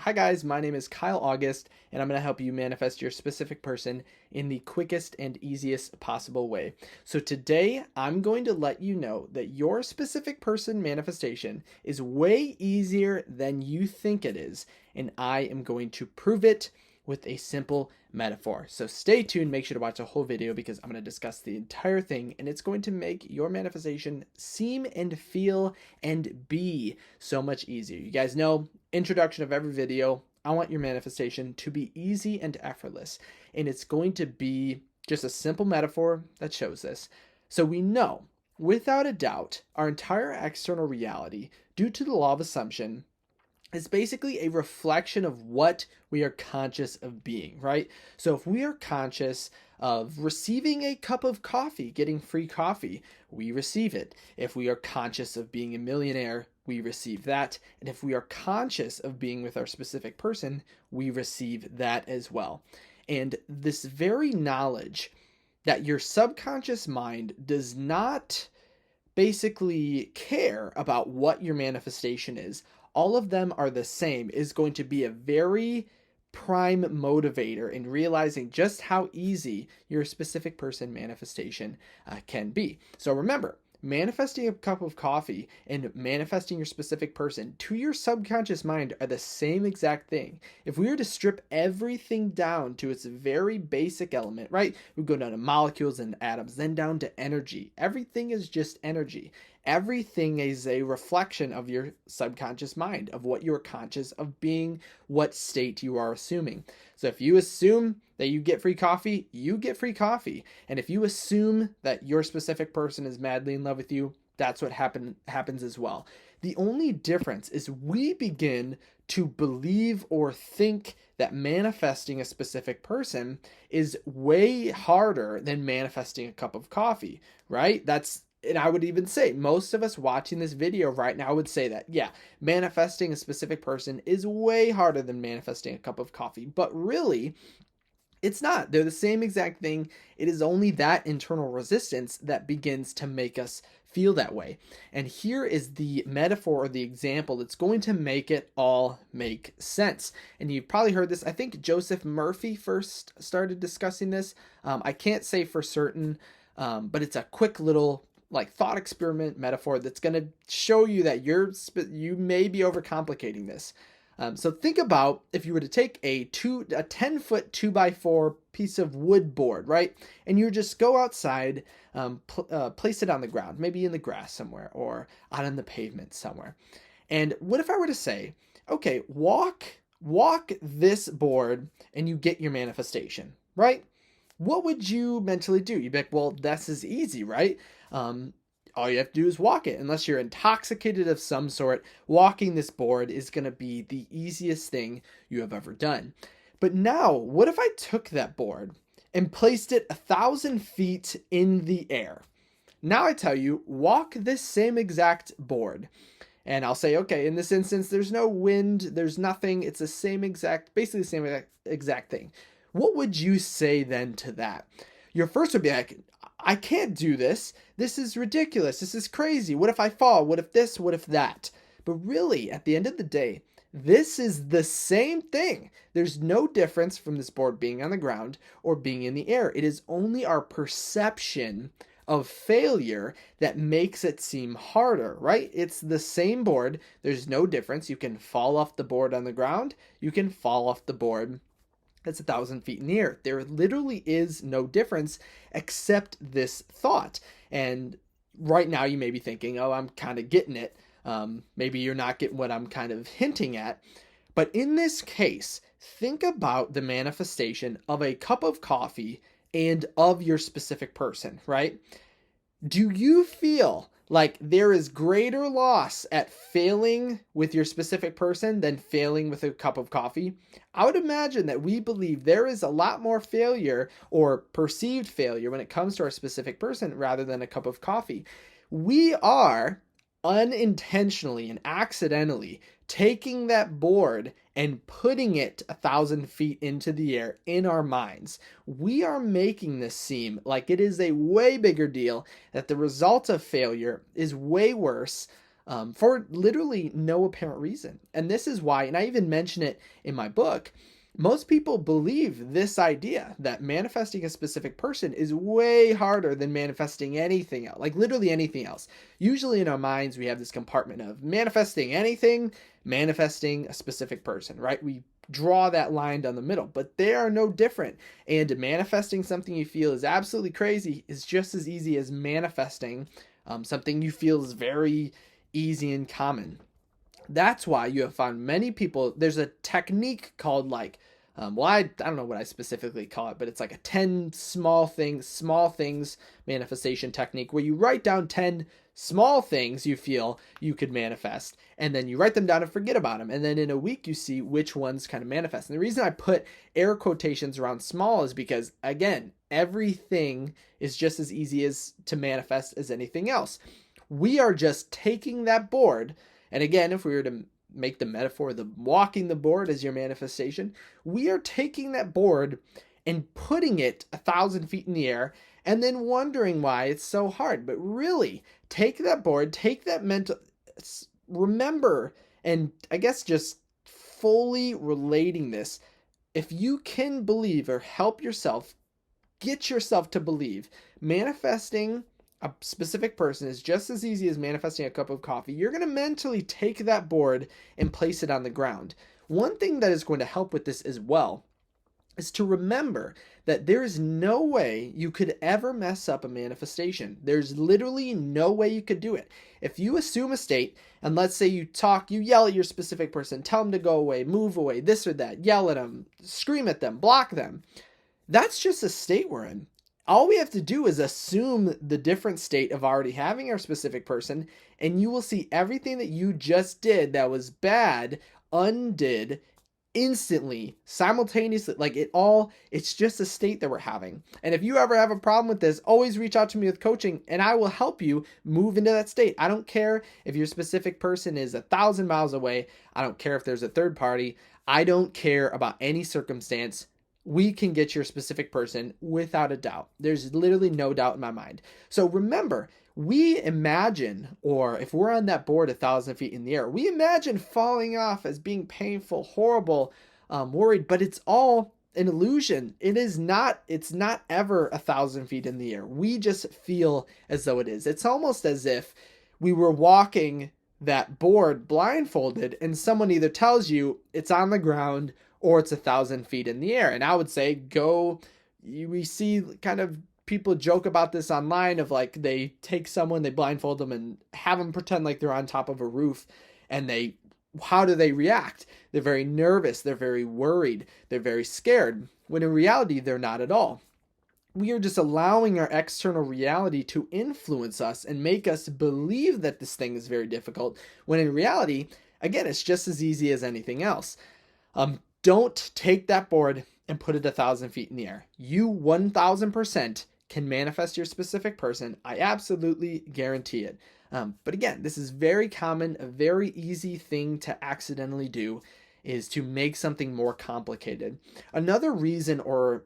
Hi guys, my name is Kyle August, and I'm going to help you manifest your specific person in the quickest and easiest possible way. So today, I'm going to let you know that your specific person manifestation is way easier than you think it is, and I am going to prove it with a simple metaphor. So stay tuned, make sure to watch the whole video because I'm going to discuss the entire thing, and it's going to make your manifestation seem and feel and be so much easier. You guys know, introduction of every video, I want your manifestation to be easy and effortless, and it's going to be just a simple metaphor that shows this. So we know, without a doubt, our entire external reality, due to the law of assumption, is basically a reflection of what we are conscious of being, right? So if we are conscious of receiving a cup of coffee, getting free coffee, we receive it. If we are conscious of being a millionaire, we receive that. And if we are conscious of being with our specific person, we receive that as well. And this very knowledge that your subconscious mind does not basically care about what your manifestation is, all of them are the same, is going to be a very prime motivator in realizing just how easy your specific person manifestation can be. So remember, manifesting a cup of coffee and manifesting your specific person to your subconscious mind are the same exact thing. If we were to strip everything down to its very basic element, right? We go down to molecules and atoms, then down to energy. Everything is just energy. Everything is a reflection of your subconscious mind, of what you're conscious of being, what state you are assuming. So if you assume that you get free coffee, you get free coffee. And if you assume that your specific person is madly in love with you, that's what happens as well. The only difference is we begin to believe or think that manifesting a specific person is way harder than manifesting a cup of coffee, right? And I would even say most of us watching this video right now would say that, yeah, manifesting a specific person is way harder than manifesting a cup of coffee. But really, it's not. They're the same exact thing. It is only that internal resistance that begins to make us feel that way. And here is the metaphor or the example that's going to make it all make sense. And you've probably heard this. I think Joseph Murphy first started discussing this. I can't say for certain, but it's a quick little thought experiment metaphor that's going to show you that you may be overcomplicating this. So think about if you were to take a 10-foot 2x4 piece of wood board, right? And you just go outside, place it on the ground, maybe in the grass somewhere or out on the pavement somewhere. And what if I were to say, okay, walk this board and you get your manifestation, right? What would you mentally do? You'd be like, well, this is easy, right? All you have to do is walk it. Unless you're intoxicated of some sort, walking this board is going to be the easiest thing you have ever done. But now, what if I took that board and placed it 1,000 feet in the air? Now I tell you, walk this same exact board. And I'll say, okay, in this instance, there's no wind, there's nothing. It's the same basically the same exact thing. What would you say then to that? Your first would be like, I can't do this. This is ridiculous. This is crazy. What if I fall? What if this? What if that? But really, at the end of the day, this is the same thing. There's no difference from this board being on the ground or being in the air. It is only our perception of failure that makes it seem harder, right? It's the same board. There's no difference. You can fall off the board on the ground. You can fall off the board that's 1,000 feet in the air. There literally is no difference except this thought. And right now you may be thinking, oh, I'm kind of getting it. Maybe you're not getting what I'm kind of hinting at. But in this case, think about the manifestation of a cup of coffee and of your specific person, right? Do you feel like there is greater loss at failing with your specific person than failing with a cup of coffee? I would imagine that we believe there is a lot more failure or perceived failure when it comes to our specific person rather than a cup of coffee. We are unintentionally and accidentally taking that board and putting it 1,000 feet into the air in our minds. We are making this seem like it is a way bigger deal, that the result of failure is way worse for literally no apparent reason. And this is why, and I even mention it in my book, most people believe this idea that manifesting a specific person is way harder than manifesting anything else, like literally anything else. Usually in our minds, we have this compartment of manifesting anything, manifesting a specific person, right? We draw that line down the middle, but they are no different. And manifesting something you feel is absolutely crazy is just as easy as manifesting something you feel is very easy and common. That's why you have found many people, there's a technique called like, I don't know what I specifically call it, but it's like a 10 small things manifestation technique where you write down 10 small things you feel you could manifest, and then you write them down and forget about them. And then in a week, you see which ones kind of manifest. And the reason I put air quotations around small is because, again, everything is just as easy as to manifest as anything else. We are just taking that board. And again, if we were to make the metaphor, the walking the board as your manifestation, we are taking that board and putting it 1,000 feet in the air and then wondering why it's so hard. But really, take that board, take that mental, remember, and I guess just fully relating this, if you can believe or help yourself, get yourself to believe, manifesting a specific person is just as easy as manifesting a cup of coffee. You're going to mentally take that board and place it on the ground. One thing that is going to help with this as well is to remember that there is no way you could ever mess up a manifestation. There's literally no way you could do it. If you assume a state, and let's say you yell at your specific person, tell them to go away, move away, this or that, yell at them, scream at them, block them, that's just a state we're in. All we have to do is assume the different state of already having our specific person, and you will see everything that you just did that was bad undid instantly, simultaneously. Like it's just a state that we're having. And if you ever have a problem with this, always reach out to me with coaching and I will help you move into that state. I don't care if your specific person is 1,000 miles away. I don't care if there's a third party. I don't care about any circumstance. We can get your specific person without a doubt. There's literally no doubt in my mind. So remember, we imagine, or if we're on that board 1,000 feet in the air, we imagine falling off as being painful, horrible, worried, but it's all an illusion. It's not ever 1,000 feet in the air. We just feel as though it is. It's almost as if we were walking that board blindfolded and someone either tells you it's on the ground or it's 1,000 feet in the air. And I would say we see kind of people joke about this online of like they take someone, they blindfold them and have them pretend like they're on top of a roof, and how do they react? They're very nervous, they're very worried, they're very scared, when in reality they're not at all. We are just allowing our external reality to influence us and make us believe that this thing is very difficult, when in reality, again, it's just as easy as anything else. Don't take that board and put it 1,000 feet in the air. You 1,000% can manifest your specific person. I absolutely guarantee it. But again, this is very common, a very easy thing to accidentally do is to make something more complicated. Another reason or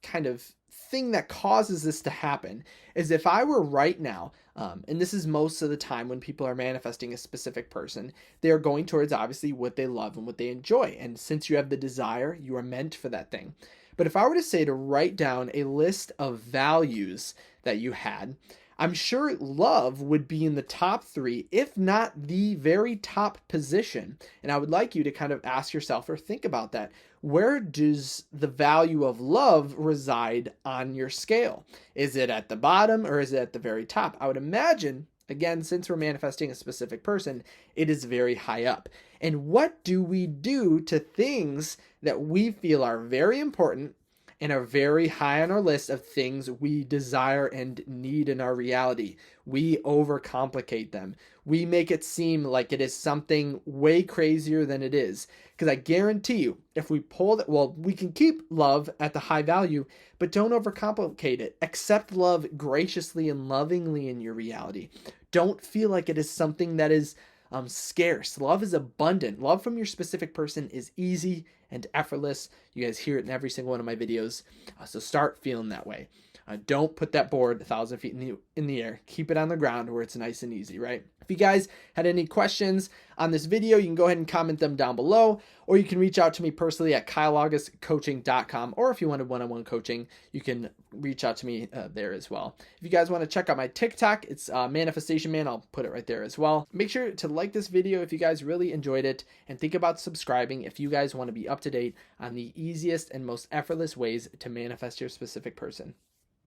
kind of thing that causes this to happen is if I were right now, and this is most of the time when people are manifesting a specific person, they are going towards obviously what they love and what they enjoy. And since you have the desire, you are meant for that thing. But if I were to say to write down a list of values that you had, I'm sure love would be in the top 3, if not the very top position. And I would like you to kind of ask yourself or think about that. Where does the value of love reside on your scale? Is it at the bottom or is it at the very top? I would imagine, again, since we're manifesting a specific person, it is very high up. And what do we do to things that we feel are very important and are very high on our list of things we desire and need in our reality? We overcomplicate them. We make it seem like it is something way crazier than it is. Because I guarantee you, if we pull that, we can keep love at the high value, but don't overcomplicate it. Accept love graciously and lovingly in your reality. Don't feel like it is something that is scarce. Love is abundant. Love from your specific person is easy and effortless. You guys hear it in every single one of my videos. So start feeling that way. Don't put that board 1,000 feet in the air. Keep it on the ground where it's nice and easy, right? If you guys had any questions on this video, you can go ahead and comment them down below, or you can reach out to me personally at kyleaugustcoaching.com, or if you wanted one-on-one coaching, you can reach out to me there as well. If you guys want to check out my TikTok, it's Manifestation Man. I'll put it right there as well. Make sure to like this video if you guys really enjoyed it, and think about subscribing if you guys want to be up to date on the easiest and most effortless ways to manifest your specific person.